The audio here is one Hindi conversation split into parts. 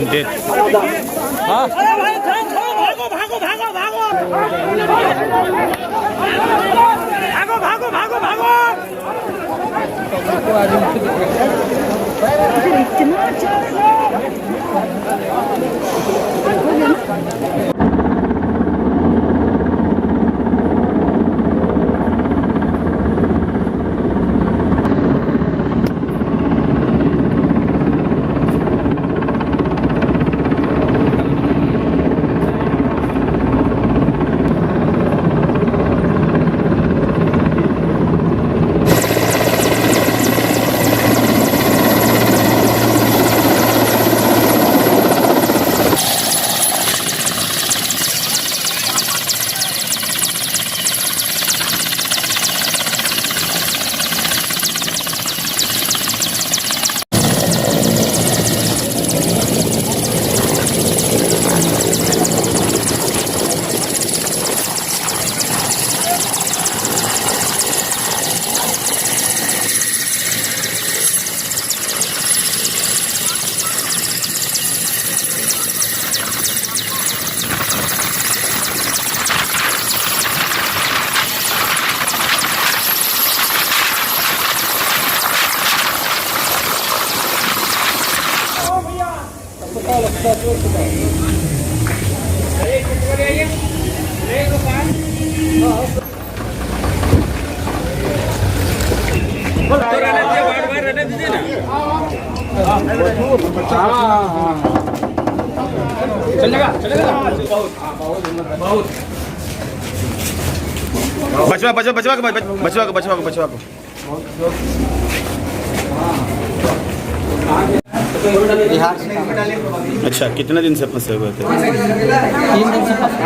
हाँ भागो भागो भागो बचवा को बिहार से। अच्छा, कितने दिन से फंसे हुए थे? 3 दिन से फंसे।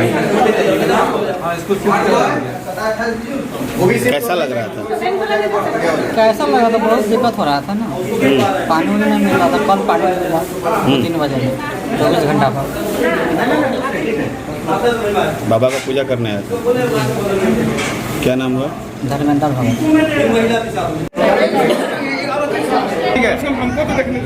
कैसा लग रहा था? कैसा लगा था? बहुत दिक्कत हो रहा था ना, पानी वानी नहीं मिल रहा था। कल पानी मिला 3 बजे में 24 घंटा पर। बाबा का पूजा करने आया था। क्या नाम हुआ? धर्मेंद्र भगत। ठीक है, हमको तो देखने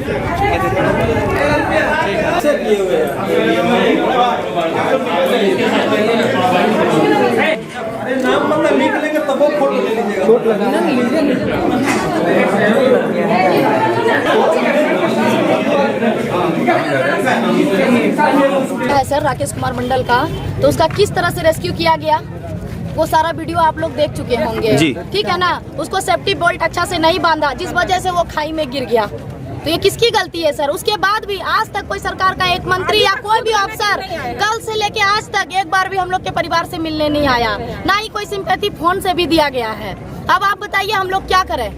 नाम मतलब लिख लेंगे तब वो फोटो ले लीजिएगा। चोट लगा ना, है सर राकेश कुमार मंडल का, तो उसका किस तरह से रेस्क्यू किया गया वो सारा वीडियो आप लोग देख चुके होंगे। ठीक है ना, उसको सेफ्टी बेल्ट अच्छा से नहीं बांधा, जिस वजह से वो खाई में गिर गया। तो ये किसकी गलती है सर? उसके बाद भी आज तक कोई सरकार का एक मंत्री या कोई भी अफसर कल से लेके आज तक एक बार भी हम लोग के परिवार से मिलने नहीं आया, ना ही कोई सिंपैथी फोन से भी दिया गया है। अब आप बताइए हम लोग क्या करें,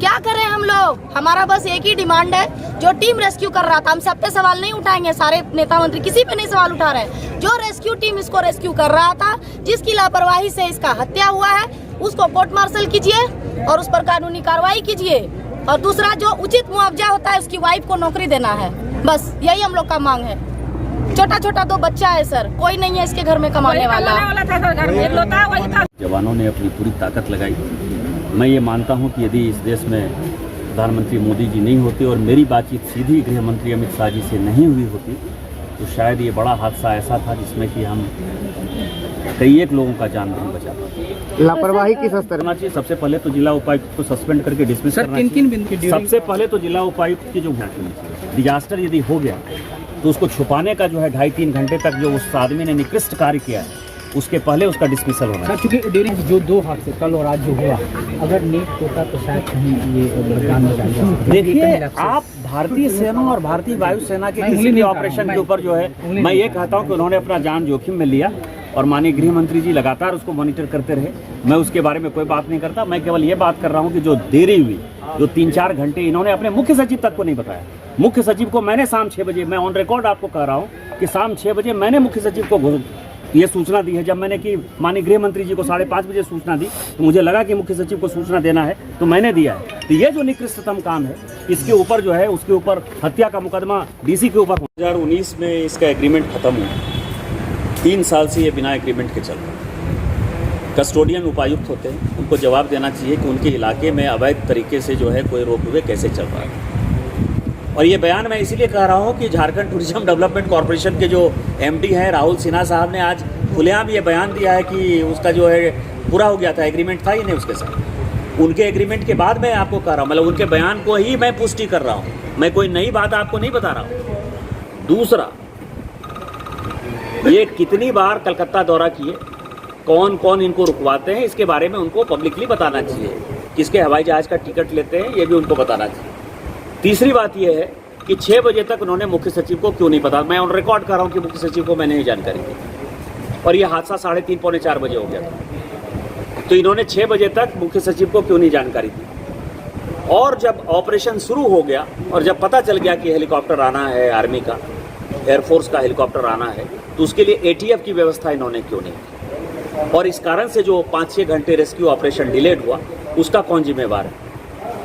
क्या करें हम लोग? हमारा बस एक ही डिमांड है, जो टीम रेस्क्यू कर रहा था, हम सब पे सवाल नहीं उठाएंगे, सारे नेता मंत्री किसी पे नहीं सवाल उठा रहे। जो रेस्क्यू टीम इसको रेस्क्यू कर रहा था, जिसकी लापरवाही से इसका हत्या हुआ है, उसको कोर्ट मार्शल कीजिए और उस पर कानूनी कार्रवाई कीजिए। और दूसरा, जो उचित मुआवजा होता है, उसकी वाइफ को नौकरी देना है। बस यही हम लोग का मांग है। छोटा छोटा 2 बच्चा है सर, कोई नहीं है इसके घर में कमाने वाला। जवानों ने अपनी पूरी ताकत लगाई। मैं ये मानता हूं कि यदि इस देश में प्रधानमंत्री मोदी जी नहीं होते और मेरी बातचीत सीधी गृह मंत्री अमित शाह जी से नहीं हुई होती, तो शायद ये बड़ा हादसा ऐसा था जिसमें कि हम कई एक लोगों का जान नहीं बचा पाते। लापरवाही किस स्तर करना चाहिए? सबसे पहले तो जिला उपायुक्त को सस्पेंड करके डिसमिस करना चाहिए। सबसे पहले तो जिला उपायुक्त की जो डिजास्टर यदि हो गया तो उसको छुपाने का जो है 2.5-3 घंटे तक जो उस आदमी ने निकृष्ट कार्य किया है, उसके पहले उसका डिसमिसल होना है। क्योंकि ड्यूरिंग जो 2 हादसे कल और आज जो हुआ, अगर नीट होता तो शायद कहीं ये बलिदान हो जाएगा। देखिए, आप भारतीय सेना और भारतीय वायुसेना के किसी भी ऑपरेशन के ऊपर जो है, मैं ये कहता हूँ कि उन्होंने अपना जान जोखिम में लिया और माननीय गृह मंत्री जी लगातार उसको मॉनिटर करते रहे। मैं उसके बारे में कोई बात नहीं करता, मैं केवल ये बात कर रहा हूँ कि जो देरी हुई, जो 3-4 घंटे इन्होंने अपने मुख्य सचिव तक को नहीं बताया। मुख्य सचिव को मैंने शाम 6 बजे, मैं ऑन रिकॉर्ड आपको कह रहा हूँ कि शाम 6 बजे मैंने मुख्य सचिव को ये सूचना दी है। जब मैंने कि माननीय गृह मंत्री जी को 5:30 बजे सूचना दी, तो मुझे लगा कि मुख्य सचिव को सूचना देना है, तो मैंने दिया है। तो ये जो निकृष्टतम काम है, इसके ऊपर जो है, उसके ऊपर हत्या का मुकदमा डीसी के ऊपर। 2019 में इसका एग्रीमेंट खत्म हुआ। 3 साल से ये बिना एग्रीमेंट के चल रहा है। कस्टोडियन उपायुक्त होते हैं, उनको जवाब देना चाहिए कि उनके इलाके में अवैध तरीके से जो है कोई रोप वे कैसे चल रहा है। और ये बयान मैं इसीलिए कह रहा हूँ कि झारखंड टूरिज्म डेवलपमेंट कॉरपोरेशन के जो एमडी हैं राहुल सिन्हा साहब ने आज खुलेआम ये बयान दिया है कि उसका जो है पूरा हो गया था, एग्रीमेंट था ही नहीं उसके साथ। उनके एग्रीमेंट के बाद मैं आपको कह रहा हूँ, मतलब उनके बयान को ही मैं पुष्टि कर रहा हूँ, मैं कोई नई बात आपको नहीं बता रहा हूँ। दूसरा, ये कितनी बार कलकत्ता दौरा किए, कौन कौन इनको रुकवाते हैं, इसके बारे में उनको पब्लिकली बताना चाहिए। किसके हवाई जहाज का टिकट लेते हैं ये भी उनको बताना चाहिए। तीसरी बात ये है कि 6 बजे तक उन्होंने मुख्य सचिव को क्यों नहीं पता। मैं ऑन रिकॉर्ड कर रहा हूँ कि मुख्य सचिव को मैंने ये जानकारी दी और ये हादसा 3:30 पौने 4 बजे हो गया था। तो इन्होंने 6 बजे तक मुख्य सचिव को क्यों नहीं जानकारी दी। और जब ऑपरेशन शुरू हो गया और जब पता चल गया कि हेलीकॉप्टर आना है, आर्मी का, एयरफोर्स का हेलीकॉप्टर आना है, तो उसके लिए ATF की व्यवस्था इन्होंने क्यों नहीं की। और इस कारण से जो 5-6 घंटे रेस्क्यू ऑपरेशन डिलेड हुआ, उसका कौन जिम्मेवार है।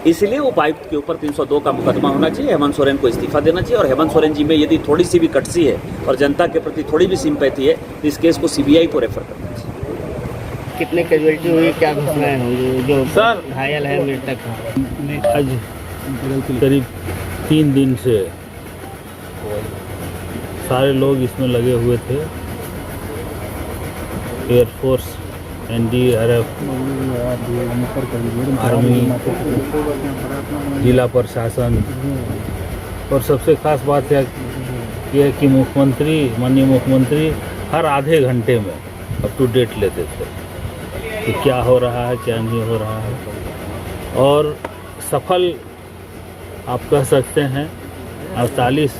इसलिए उपायुक्त के ऊपर 302 का मुकदमा होना चाहिए, हेमंत सोरेन को इस्तीफा देना चाहिए। और हेमंत सोरेन जी में यदि थोड़ी सी भी कटसी है और जनता के प्रति थोड़ी भी सिंपैथी है तो इस केस को CBI को रेफर करना चाहिए। कितने कैजुअलिटी हुई, क्या घटनाएं होंगी, जो सर घायल है, मृतक है? आज करीब 3 दिन से सारे लोग इसमें लगे हुए थे। एयरफोर्स, NDRF, आर्मी, जिला प्रशासन, और सबसे खास बात यह है कि मुख्यमंत्री, माननीय मुख्यमंत्री हर आधे घंटे में अप टू डेट लेते थे कि क्या हो रहा है, क्या नहीं हो रहा है। और सफल आप कह सकते हैं 48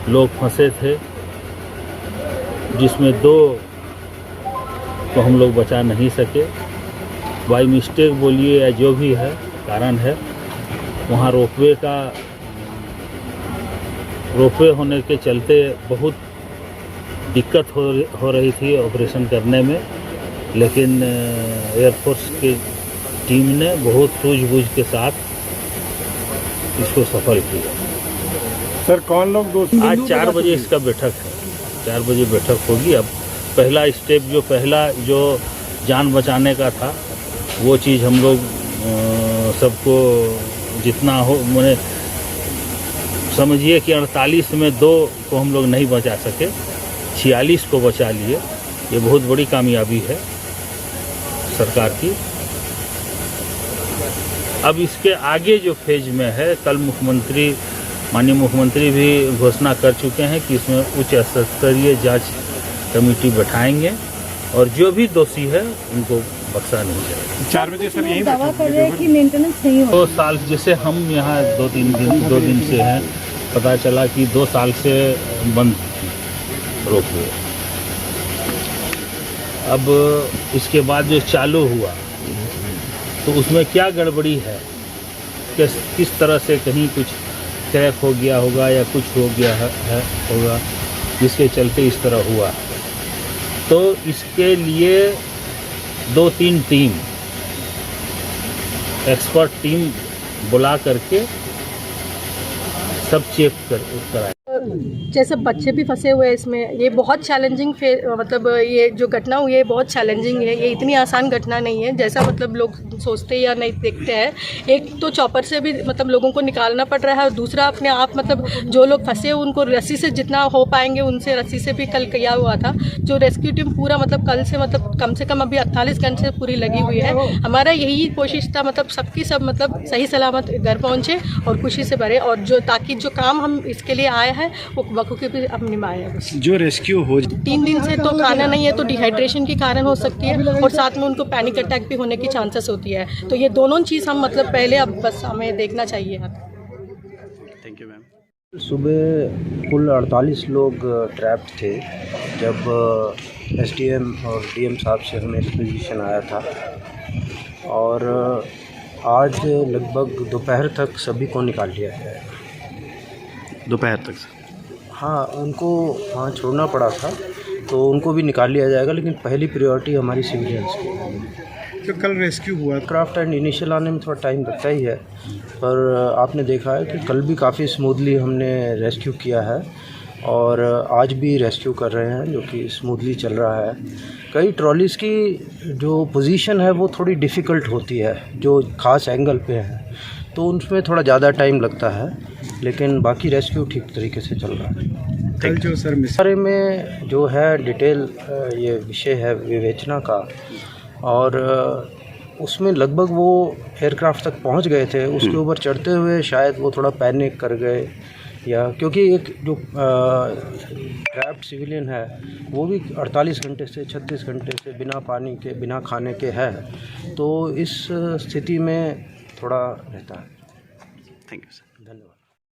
लोग फंसे थे, जिसमें 2 को हम लोग बचा नहीं सके। बाई मिस्टेक बोलिए या जो भी है कारण है, वहाँ रोपवे होने के चलते बहुत दिक्कत हो रही थी ऑपरेशन करने में, लेकिन एयरफोर्स की टीम ने बहुत सूझबूझ के साथ इसको सफल किया। सर कौन लोग दोषी? आज 4 बजे इसका बैठक है, 4 बजे बैठक होगी। अब पहला स्टेप जो जान बचाने का था वो चीज़ हम लोग सबको जितना हो, मैंने समझिए कि 48 में 2 को हम लोग नहीं बचा सके, 46 को बचा लिए। ये बहुत बड़ी कामयाबी है सरकार की। अब इसके आगे जो फेज में है, कल माननीय मुख्यमंत्री भी घोषणा कर चुके हैं कि इसमें उच्च स्तरीय जांच कमेटी बैठाएंगे और जो भी दोषी है उनको बख्शा नहीं जाएगा। 4 बजे सर यही दावा कर रहे हैं कि मेंटेनेंस नहीं हो। 2 साल, जैसे हम यहाँ 2 दिन से हैं, पता चला कि 2 साल से बंद थी रोपवे। अब इसके बाद जो चालू हुआ तो उसमें क्या गड़बड़ी है, किस तरह से कहीं कुछ क्रैक हो गया होगा या कुछ हो गया होगा जिसके चलते इस तरह हुआ। तो इसके लिए 2-3 टीम, एक्सपर्ट टीम बुला करके सब चेक कराए। जैसे बच्चे भी फंसे हुए हैं इसमें, ये बहुत चैलेंजिंग मतलब ये जो घटना हुई है बहुत चैलेंजिंग है। ये इतनी आसान घटना नहीं है जैसा मतलब लोग सोचते या नहीं देखते हैं। एक तो चॉपर से भी मतलब लोगों को निकालना पड़ रहा है और दूसरा अपने आप मतलब जो लोग फंसे उनको रस्सी से जितना हो पाएंगे उनसे रस्सी से भी कल किया हुआ था। जो रेस्क्यू टीम पूरा मतलब कल से मतलब कम से कम अभी 48 घंटे से पूरी लगी हुई है। हमारा यही कोशिश था मतलब सबकी सब मतलब सही सलामत घर पहुँचे और खुशी से भरे, और जो ताकि जो काम हम इसके लिए आए हैं वो बखूबी भी अब निभाए हैं। जो रेस्क्यू हो 3 दिन से तो खाना नहीं है तो डिहाइड्रेशन के कारण हो सकती है और साथ में उनको पैनिक अटैक भी होने की चांसेस होती है। तो ये दोनों चीज़ हम मतलब पहले अब बस हमें देखना चाहिए। Thank you ma'am. सुबह कुल 48 लोग ट्रैप्ड थे जब SDM और DM साहब से हमें रिक्वेजिशन आया था, और आज लगभग दोपहर तक सभी को निकाल लिया गया है। दोपहर तक? हाँ, उनको वहाँ छोड़ना पड़ा था तो उनको भी निकाल लिया जाएगा, लेकिन पहली प्रायोरिटी हमारी सिविलियंस की है। तो कल रेस्क्यू हुआ, क्राफ्ट एंड इनिशियल आने में थोड़ा टाइम लगता ही है, पर आपने देखा है कि कल भी काफ़ी स्मूथली हमने रेस्क्यू किया है और आज भी रेस्क्यू कर रहे हैं जो कि स्मूथली चल रहा है। कई ट्रॉलीज़ की जो पोजीशन है वो थोड़ी डिफ़िकल्ट होती है, जो ख़ास एंगल पे है, तो उसमें थोड़ा ज़्यादा टाइम लगता है, लेकिन बाकी रेस्क्यू ठीक तरीके से चल रहा है। कल जो सर बारे में जो है डिटेल ये विषय है विवेचना का, और उसमें लगभग वो एयरक्राफ्ट तक पहुंच गए थे, उसके ऊपर चढ़ते हुए शायद वो थोड़ा पैनिक कर गए, या क्योंकि एक जो ट्रैप्ड सिविलियन है वो भी 48 घंटे से 36 घंटे से बिना पानी के बिना खाने के है, तो इस स्थिति में थोड़ा रहता है। Thank you sir.